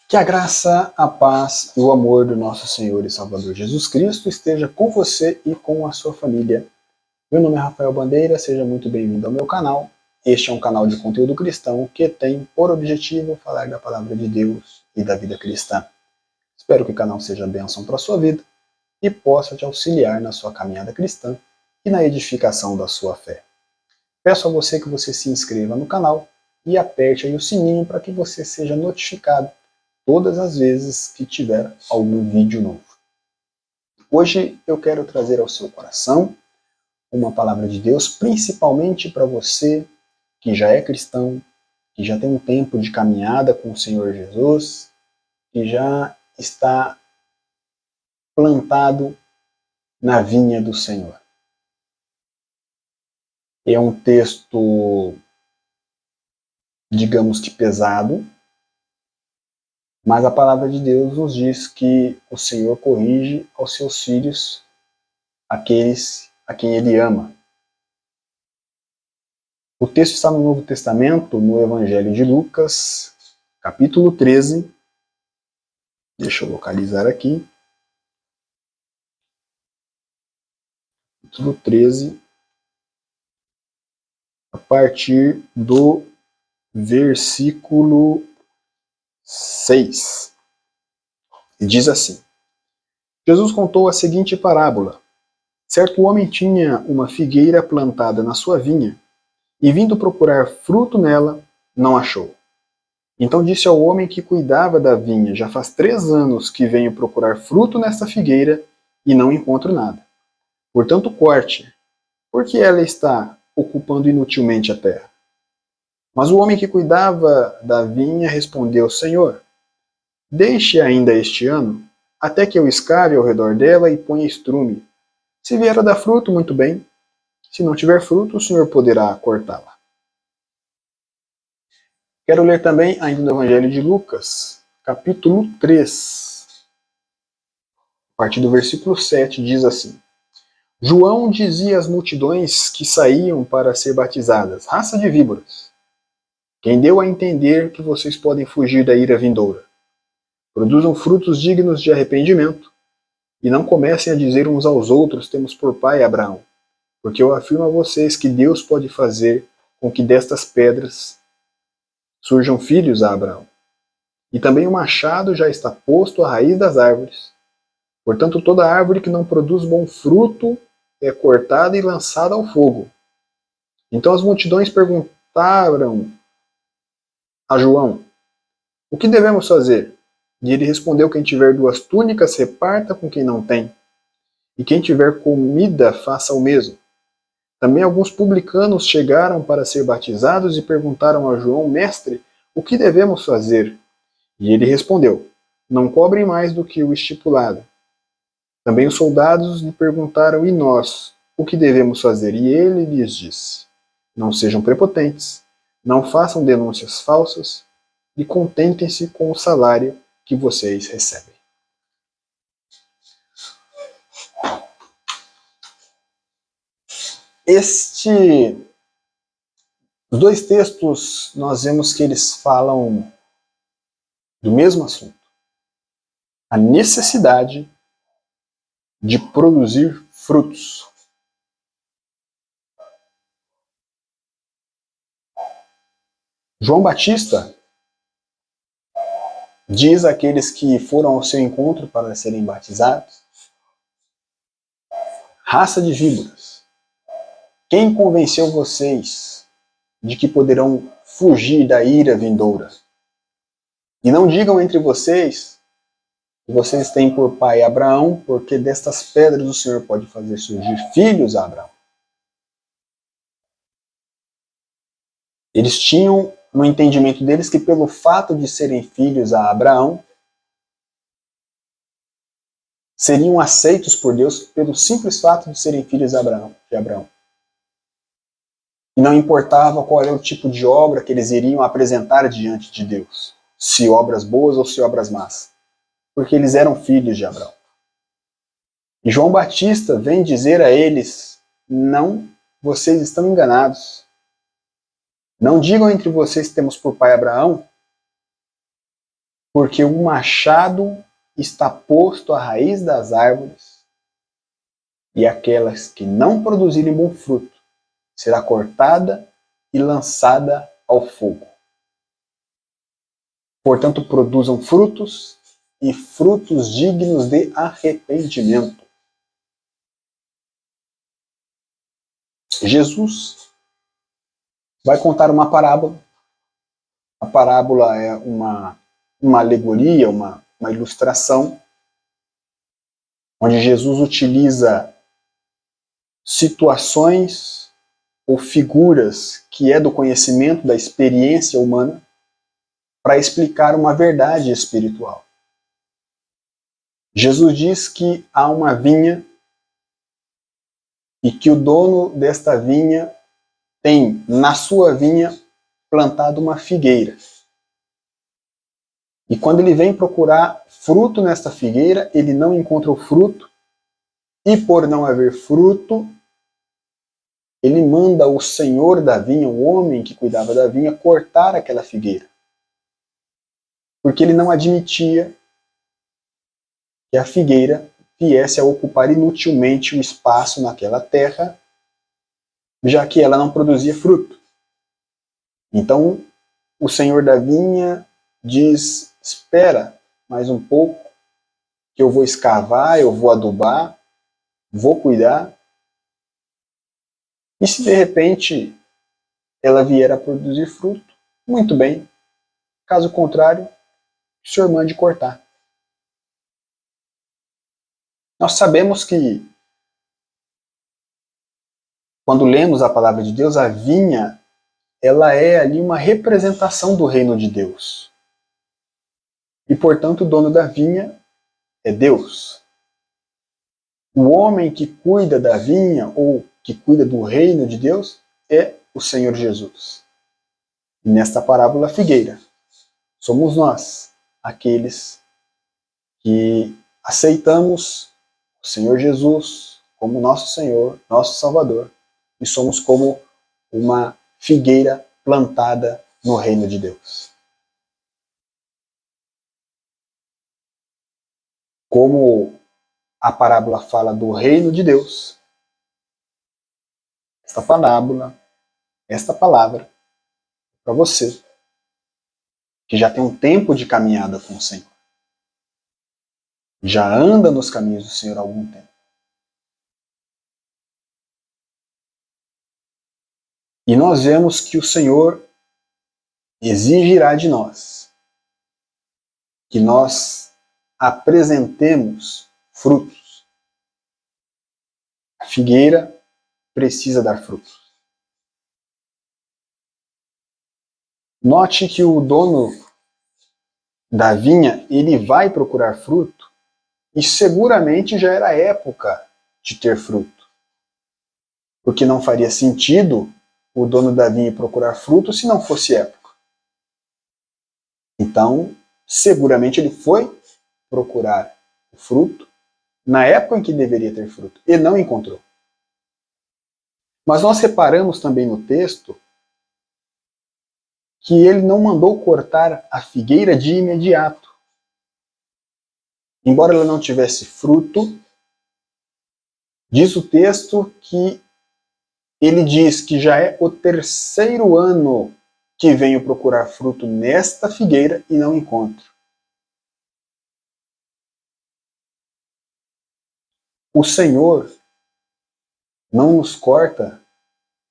Que a graça, a paz e o amor do nosso Senhor e Salvador Jesus Cristo esteja com você e com a sua família. Meu nome é Rafael Bandeira, seja muito bem-vindo ao meu canal. Este é um canal de conteúdo cristão que tem por objetivo falar da palavra de Deus e da vida cristã. Espero que o canal seja bênção para a sua vida e possa te auxiliar na sua caminhada cristã e na edificação da sua fé. Peço a você que você se inscreva no canal e aperte aí o sininho para que você seja notificado todas as vezes que tiver algum vídeo novo. Hoje eu quero trazer ao seu coração uma palavra de Deus, principalmente para você que já é cristão, que já tem um tempo de caminhada com o Senhor Jesus, que já está plantado na vinha do Senhor. É um texto, digamos que pesado, mas a palavra de Deus nos diz que o Senhor corrige aos seus filhos, aqueles a quem Ele ama. O texto está no Novo Testamento, no Evangelho de Lucas, capítulo 13. Deixa eu localizar aqui. Capítulo 13, a partir do versículo 6. E diz assim: Jesus contou a seguinte parábola. Certo homem tinha uma figueira plantada na sua vinha, e vindo procurar fruto nela, não achou. Então disse ao homem que cuidava da vinha: já faz 3 anos que venho procurar fruto nesta figueira, e não encontro nada. Portanto, corte, porque ela está ocupando inutilmente a terra. Mas o homem que cuidava da vinha respondeu: Senhor, deixe ainda este ano, até que eu escave ao redor dela e ponha estrume. Se vier a dar fruto, muito bem. Se não tiver fruto, o Senhor poderá cortá-la. Quero ler também ainda no Evangelho de Lucas, capítulo 3. A partir do versículo 7 diz assim: João dizia às multidões que saíam para ser batizadas: raça de víboras, quem deu a entender que vocês podem fugir da ira vindoura? Produzam frutos dignos de arrependimento, e não comecem a dizer uns aos outros: temos por pai Abraão, porque eu afirmo a vocês que Deus pode fazer com que destas pedras surjam filhos a Abraão. E também o machado já está posto à raiz das árvores. Portanto, toda árvore que não produz bom fruto é cortada e lançada ao fogo. Então as multidões perguntaram a João: o que devemos fazer? E ele respondeu: quem tiver 2 túnicas, reparta com quem não tem. E quem tiver comida, faça o mesmo. Também alguns publicanos chegaram para ser batizados e perguntaram a João: mestre, o que devemos fazer? E ele respondeu: não cobrem mais do que o estipulado. Também os soldados lhe perguntaram: e nós, o que devemos fazer? E ele lhes disse: não sejam prepotentes, não façam denúncias falsas e contentem-se com o salário que vocês recebem. Os 2 textos, nós vemos que eles falam do mesmo assunto: a necessidade de produzir frutos. João Batista diz àqueles que foram ao seu encontro para serem batizados: raça de víboras, quem convenceu vocês de que poderão fugir da ira vindoura? E não digam entre vocês que vocês têm por pai Abraão, porque destas pedras o Senhor pode fazer surgir filhos a Abraão. Eles tinham no entendimento deles que pelo fato de serem filhos a Abraão, seriam aceitos por Deus pelo simples fato de serem filhos de Abraão. E não importava qual era o tipo de obra que eles iriam apresentar diante de Deus, se obras boas ou se obras más, porque eles eram filhos de Abraão. E João Batista vem dizer a eles: não, vocês estão enganados. Não digam entre vocês que temos por pai Abraão, porque o machado está posto à raiz das árvores, e aquelas que não produzirem bom fruto será cortada e lançada ao fogo. Portanto, produzam frutos, e frutos dignos de arrependimento. Jesus vai contar uma parábola. A parábola é uma alegoria, uma ilustração, onde Jesus utiliza situações ou figuras que é do conhecimento, da experiência humana, para explicar uma verdade espiritual. Jesus diz que há uma vinha e que o dono desta vinha tem na sua vinha plantado uma figueira. E quando ele vem procurar fruto nesta figueira, ele não encontra o fruto, e por não haver fruto, ele manda o senhor da vinha, o homem que cuidava da vinha, cortar aquela figueira. Porque ele não admitia que a figueira viesse a ocupar inutilmente o espaço naquela terra, já que ela não produzia fruto. Então, o senhor da vinha diz: espera mais um pouco, que eu vou escavar, eu vou adubar, vou cuidar. E se de repente ela vier a produzir fruto, muito bem. Caso contrário, o senhor mande cortar. Nós sabemos que, quando lemos a palavra de Deus, a vinha, ela é ali uma representação do reino de Deus. E, portanto, o dono da vinha é Deus. O homem que cuida da vinha, ou que cuida do reino de Deus, é o Senhor Jesus. E nesta parábola, a figueira somos nós, aqueles que aceitamos o Senhor Jesus como nosso Senhor, nosso Salvador, e somos como uma figueira plantada no reino de Deus. Como a parábola fala do reino de Deus, esta palavra, para você, que já tem um tempo de caminhada com o Senhor, já anda nos caminhos do Senhor há algum tempo. E nós vemos que o Senhor exigirá de nós que nós apresentemos frutos. A figueira precisa dar frutos. Note que o dono da vinha, ele vai procurar fruto, e seguramente já era época de ter fruto. Porque não faria sentido o dono da vinha procurar fruto se não fosse época. Então, seguramente ele foi procurar o fruto na época em que deveria ter fruto, e não encontrou. Mas nós reparamos também no texto que ele não mandou cortar a figueira de imediato. Embora ela não tivesse fruto, diz o texto que ele diz que já é o terceiro ano que venho procurar fruto nesta figueira e não encontro. O Senhor não nos corta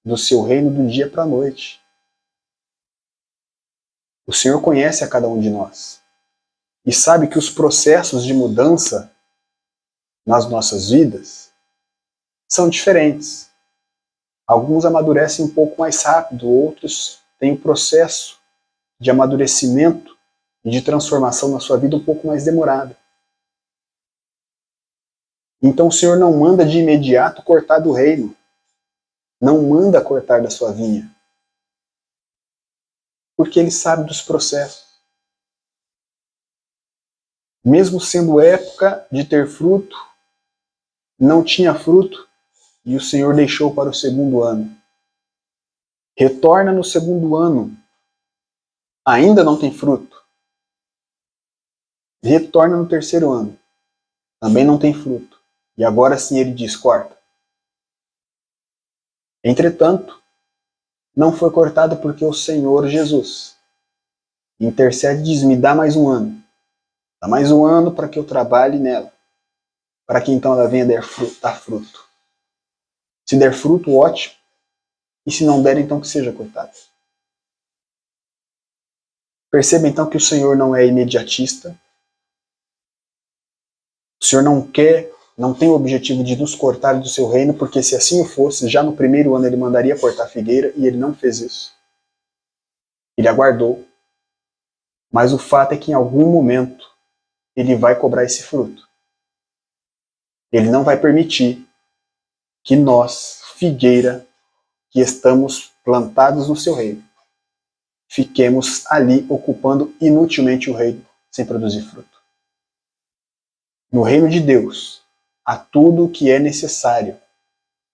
do seu reino do dia para a noite. O Senhor conhece a cada um de nós e sabe que os processos de mudança nas nossas vidas são diferentes. Alguns amadurecem um pouco mais rápido, outros têm um processo de amadurecimento e de transformação na sua vida um pouco mais demorado. Então o Senhor não manda de imediato cortar do reino, não manda cortar da sua vinha, porque Ele sabe dos processos. Mesmo sendo época de ter fruto, não tinha fruto, e o Senhor deixou para o segundo ano. Retorna no segundo ano, ainda não tem fruto. retorna no terceiro ano. Também não tem fruto. E agora sim ele diz, corta. Entretanto, não foi cortada porque o Senhor Jesus intercede e diz, me dá mais um ano. Dá mais um ano para que eu trabalhe nela. Para que então ela venha dar fruto. Se der fruto, ótimo. E se não der, então que seja cortada. Perceba então que o Senhor não é imediatista. O Senhor não tem o objetivo de nos cortar do seu reino, porque se assim o fosse, já no primeiro ano ele mandaria cortar a figueira, e ele não fez isso. Ele aguardou. Mas o fato é que em algum momento ele vai cobrar esse fruto. Ele não vai permitir que nós, figueira, que estamos plantados no seu reino, fiquemos ali ocupando inutilmente o reino, sem produzir fruto. No reino de Deus, há tudo o que é necessário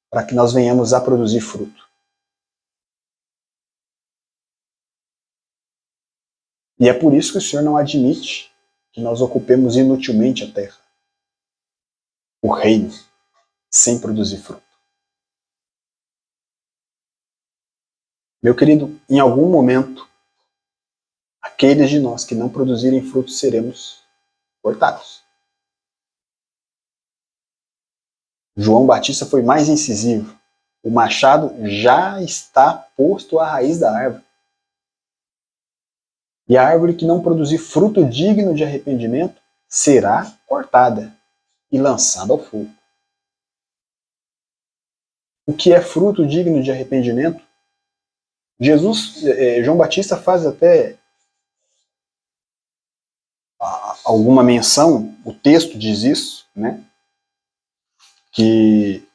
para que nós venhamos a produzir fruto. E é por isso que o Senhor não admite que nós ocupemos inutilmente a terra, o reino, sem produzir fruto. Meu querido, em algum momento, aqueles de nós que não produzirem frutos seremos cortados. João Batista foi mais incisivo. O machado já está posto à raiz da árvore. E a árvore que não produzir fruto digno de arrependimento será cortada e lançada ao fogo. O que é fruto digno de arrependimento? João Batista faz até alguma menção, o texto diz isso, né? Que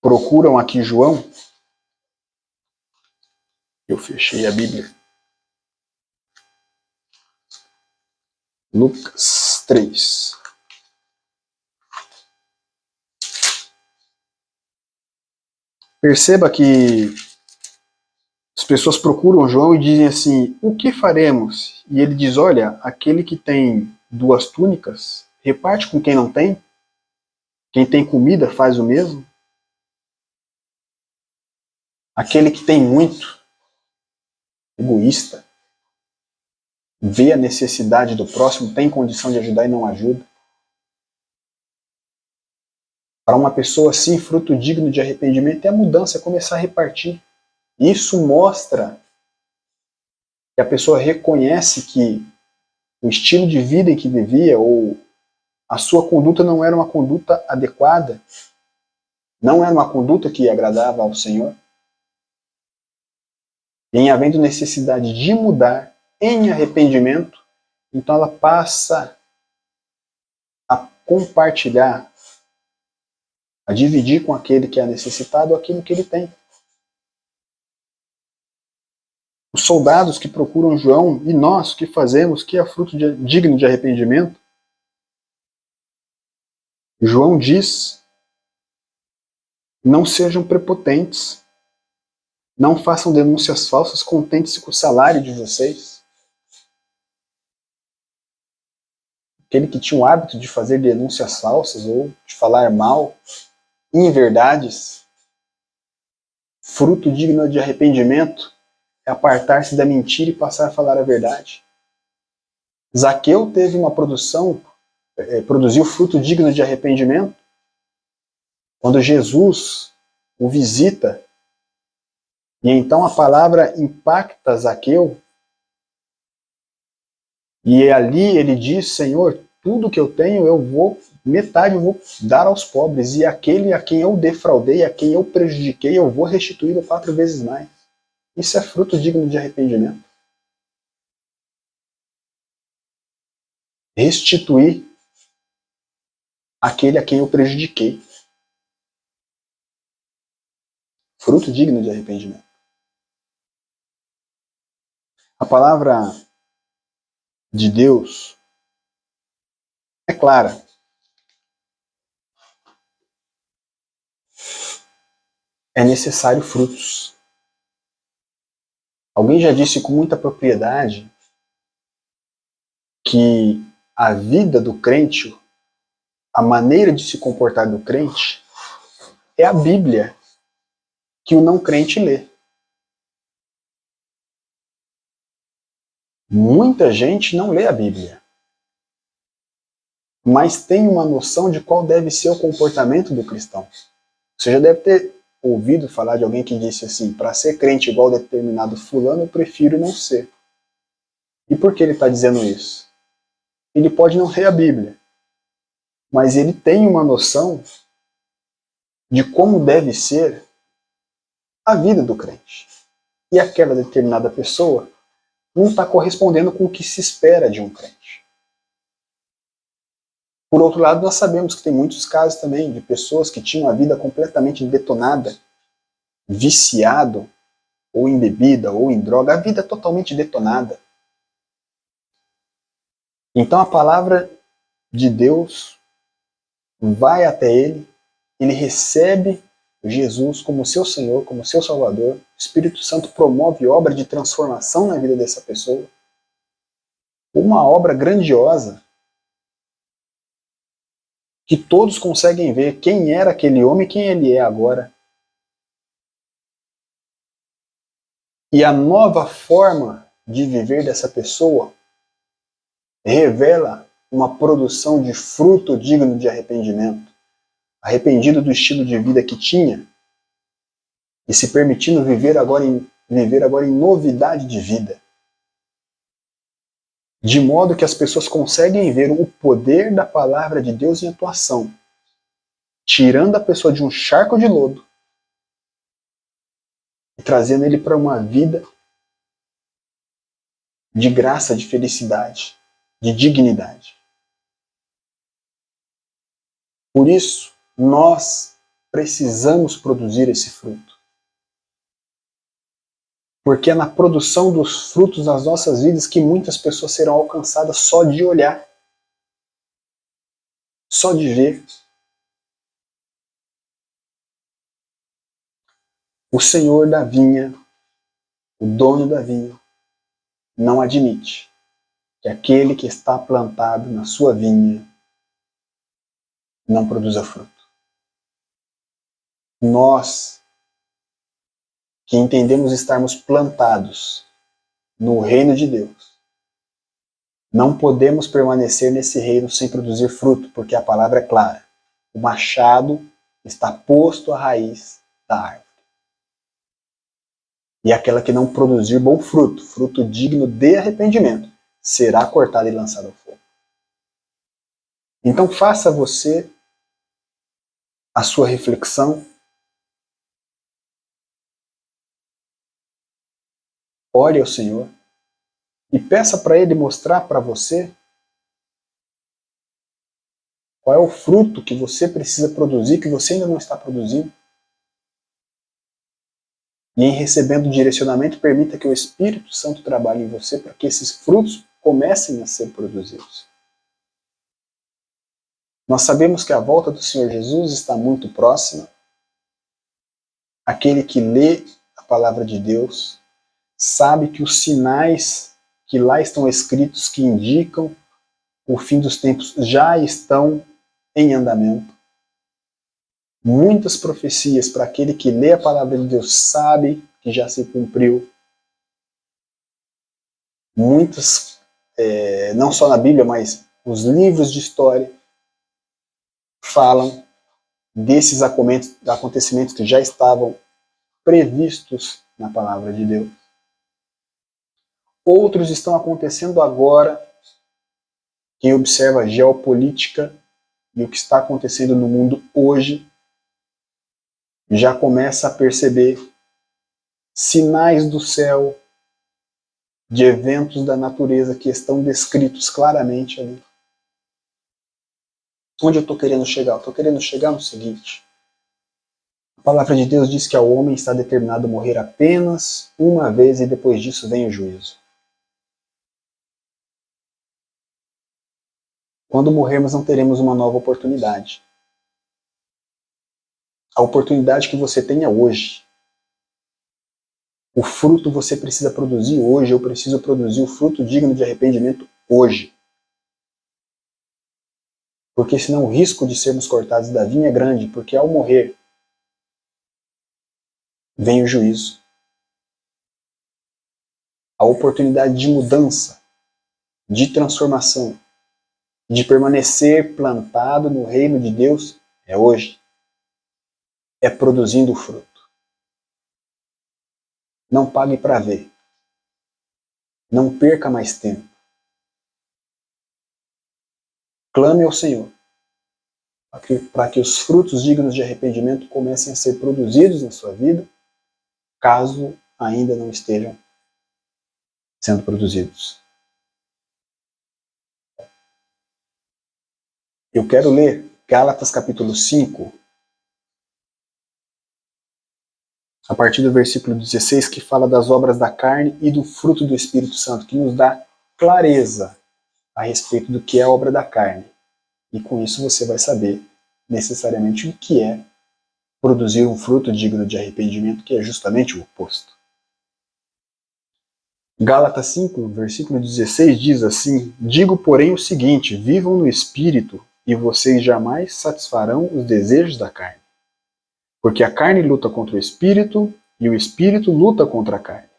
procuram aqui João. Eu fechei a Bíblia. Lucas 3. Perceba que as pessoas procuram João e dizem assim, o que faremos? E ele diz, olha, aquele que tem 2 túnicas, reparte com quem não tem. Quem tem comida faz o mesmo. Aquele que tem muito, egoísta, vê a necessidade do próximo, tem condição de ajudar e não ajuda. Para uma pessoa assim, fruto digno de arrependimento é a mudança, é começar a repartir. Isso mostra que a pessoa reconhece que o estilo de vida em que vivia ou a sua conduta não era uma conduta adequada, não era uma conduta que agradava ao Senhor. E em havendo necessidade de mudar em arrependimento, então ela passa a compartilhar, a dividir com aquele que é necessitado aquilo que ele tem. Os soldados que procuram João e nós que fazemos, que é fruto digno de arrependimento, João diz, não sejam prepotentes, não façam denúncias falsas, contente-se com o salário de vocês. Aquele que tinha o hábito de fazer denúncias falsas ou de falar mal, inverdades, fruto digno de arrependimento é apartar-se da mentira e passar a falar a verdade. Zaqueu teve uma produziu fruto digno de arrependimento quando Jesus o visita e então a palavra impacta Zaqueu e ali ele diz, Senhor, tudo que eu tenho metade eu vou dar aos pobres e aquele a quem eu defraudei, a quem eu prejudiquei, eu vou restituí-lo 4 vezes mais. Isso é fruto digno de arrependimento. Restituir aquele a quem eu prejudiquei. Fruto digno de arrependimento. A palavra de Deus é clara. É necessário frutos. Alguém já disse com muita propriedade que a vida do crente, a maneira de se comportar do crente, é a Bíblia que o não crente lê. Muita gente não lê a Bíblia, mas tem uma noção de qual deve ser o comportamento do cristão. Você já deve ter ouvido falar de alguém que disse assim: para ser crente igual a determinado fulano, eu prefiro não ser. E por que ele está dizendo isso? Ele pode não ler a Bíblia, mas ele tem uma noção de como deve ser a vida do crente. E aquela determinada pessoa não está correspondendo com o que se espera de um crente. Por outro lado, nós sabemos que tem muitos casos também de pessoas que tinham a vida completamente detonada, viciado, ou em bebida, ou em droga, a vida totalmente detonada. Então a palavra de Deus vai até ele recebe Jesus como seu Senhor, como seu Salvador. O Espírito Santo promove obra de transformação na vida dessa pessoa. Uma obra grandiosa que todos conseguem ver quem era aquele homem e quem ele é agora. E a nova forma de viver dessa pessoa revela uma produção de fruto digno de arrependimento. Arrependido do estilo de vida que tinha e se permitindo viver agora em novidade de vida. De modo que as pessoas conseguem ver o poder da palavra de Deus em atuação, tirando a pessoa de um charco de lodo e trazendo ele para uma vida de graça, de felicidade, de dignidade. Por isso, nós precisamos produzir esse fruto. Porque é na produção dos frutos das nossas vidas que muitas pessoas serão alcançadas só de olhar, só de ver. O Senhor da vinha, o dono da vinha, não admite que aquele que está plantado na sua vinha não produza fruto. Nós, que entendemos estarmos plantados no reino de Deus, não podemos permanecer nesse reino sem produzir fruto, porque a palavra é clara. O machado está posto à raiz da árvore. E aquela que não produzir bom fruto, fruto digno de arrependimento, será cortada e lançada ao fogo. Então faça você a sua reflexão. Ore ao Senhor e peça para Ele mostrar para você qual é o fruto que você precisa produzir, que você ainda não está produzindo. E em recebendo o direcionamento, permita que o Espírito Santo trabalhe em você para que esses frutos comecem a ser produzidos. Nós sabemos que a volta do Senhor Jesus está muito próxima. Aquele que lê a palavra de Deus sabe que os sinais que lá estão escritos, que indicam o fim dos tempos, já estão em andamento. Muitas profecias para aquele que lê a palavra de Deus sabe que já se cumpriu. Muitas, não só na Bíblia, mas os livros de história falam desses acontecimentos que já estavam previstos na palavra de Deus. Outros estão acontecendo agora. Quem observa a geopolítica e o que está acontecendo no mundo hoje já começa a perceber sinais do céu, de eventos da natureza que estão descritos claramente ali. Onde eu estou querendo chegar? Eu estou querendo chegar no seguinte: a palavra de Deus diz que ao homem está determinado morrer apenas uma vez e depois disso vem o juízo. Quando morrermos não teremos uma nova oportunidade. A oportunidade que você tenha hoje. O fruto você precisa produzir hoje, eu preciso produzir o fruto digno de arrependimento hoje. Porque senão o risco de sermos cortados da vinha é grande, porque ao morrer vem o juízo. A oportunidade de mudança, de transformação, de permanecer plantado no reino de Deus é hoje. É produzindo o fruto. Não pague para ver. Não perca mais tempo. Clame ao Senhor para que os frutos dignos de arrependimento comecem a ser produzidos na sua vida, caso ainda não estejam sendo produzidos. Eu quero ler Gálatas capítulo 5, a partir do versículo 16, que fala das obras da carne e do fruto do Espírito Santo, que nos dá clareza a respeito do que é a obra da carne. E com isso você vai saber necessariamente o que é produzir um fruto digno de arrependimento, que é justamente o oposto. Gálatas 5, versículo 16 diz assim: Digo, porém, o seguinte: vivam no Espírito, e vocês jamais satisfarão os desejos da carne. Porque a carne luta contra o Espírito, e o Espírito luta contra a carne.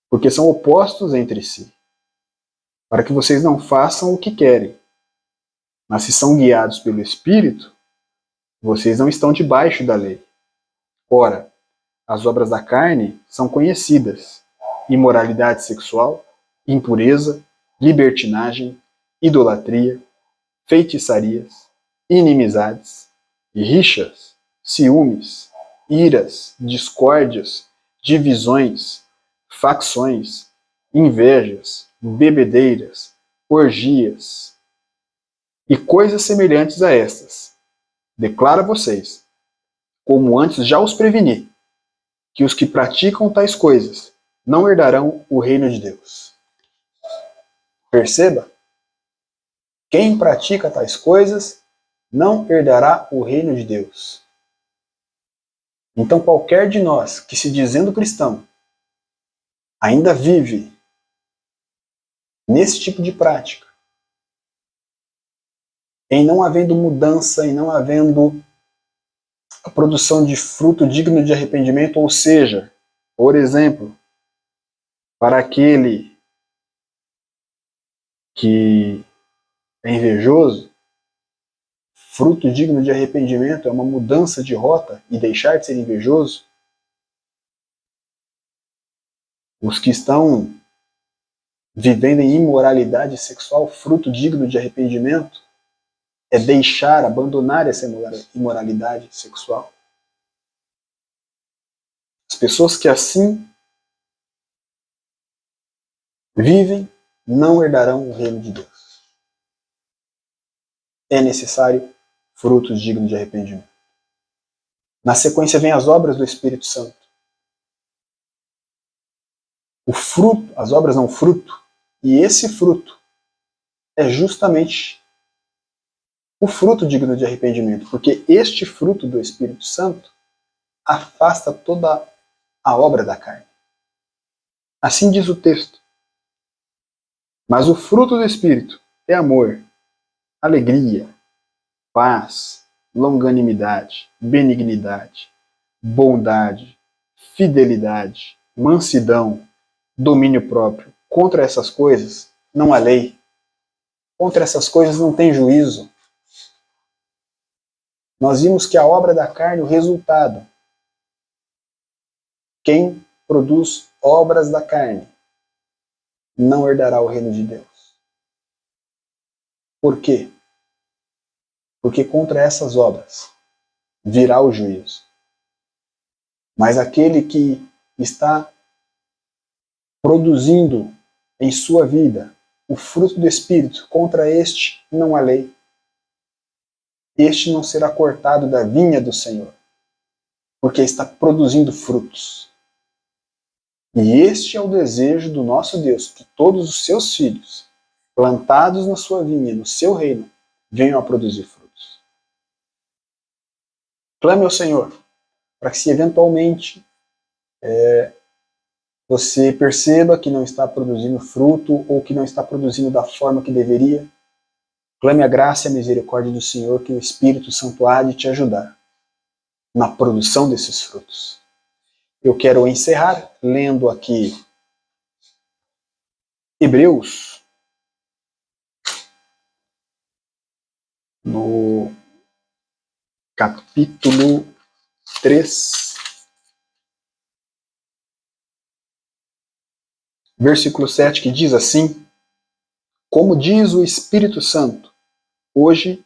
Porque são opostos entre si, para que vocês não façam o que querem. Mas se são guiados pelo Espírito, vocês não estão debaixo da lei. Ora, as obras da carne são conhecidas: imoralidade sexual, impureza, libertinagem, idolatria, feitiçarias, inimizades, rixas, ciúmes, iras, discórdias, divisões, facções, invejas, bebedeiras, orgias e coisas semelhantes a estas. Declaro a vocês, como antes já os preveni, que os que praticam tais coisas não herdarão o reino de Deus. Perceba? Quem pratica tais coisas não herdará o reino de Deus. Então qualquer de nós que se dizendo cristão ainda vive nesse tipo de prática, em não havendo mudança, em não havendo a produção de fruto digno de arrependimento, ou seja, por exemplo, para aquele que é invejoso, fruto digno de arrependimento é uma mudança de rota e deixar de ser invejoso. Os que estão vivendo em imoralidade sexual, fruto digno de arrependimento é deixar, abandonar essa imoralidade sexual. As pessoas que assim vivem não herdarão o reino de Deus. É necessário frutos dignos de arrependimento. Na sequência vem as obras do Espírito Santo. O fruto, as obras não fruto, e esse fruto é justamente o fruto digno de arrependimento, porque este fruto do Espírito Santo afasta toda a obra da carne. Assim diz o texto. Mas o fruto do Espírito é amor, alegria, paz, longanimidade, benignidade, bondade, fidelidade, mansidão, domínio próprio. Contra essas coisas não há lei. Contra essas coisas não tem juízo. Nós vimos que a obra da carne, o resultado, quem produz obras da carne não herdará o reino de Deus. Por quê? Porque contra essas obras virá o juízo. Mas aquele que está produzindo em sua vida o fruto do Espírito, contra este não há lei. Este não será cortado da vinha do Senhor, porque está produzindo frutos. E este é o desejo do nosso Deus, que todos os seus filhos, plantados na sua vinha, no seu reino, venham a produzir frutos. Clame ao Senhor, para que se eventualmente você perceba que não está produzindo fruto ou que não está produzindo da forma que deveria, Clame a graça e a misericórdia do Senhor, que o Espírito Santo há de te ajudar na produção desses frutos. Eu quero encerrar lendo aqui Hebreus, no capítulo 3, versículo 7, que diz assim: como diz o Espírito Santo, hoje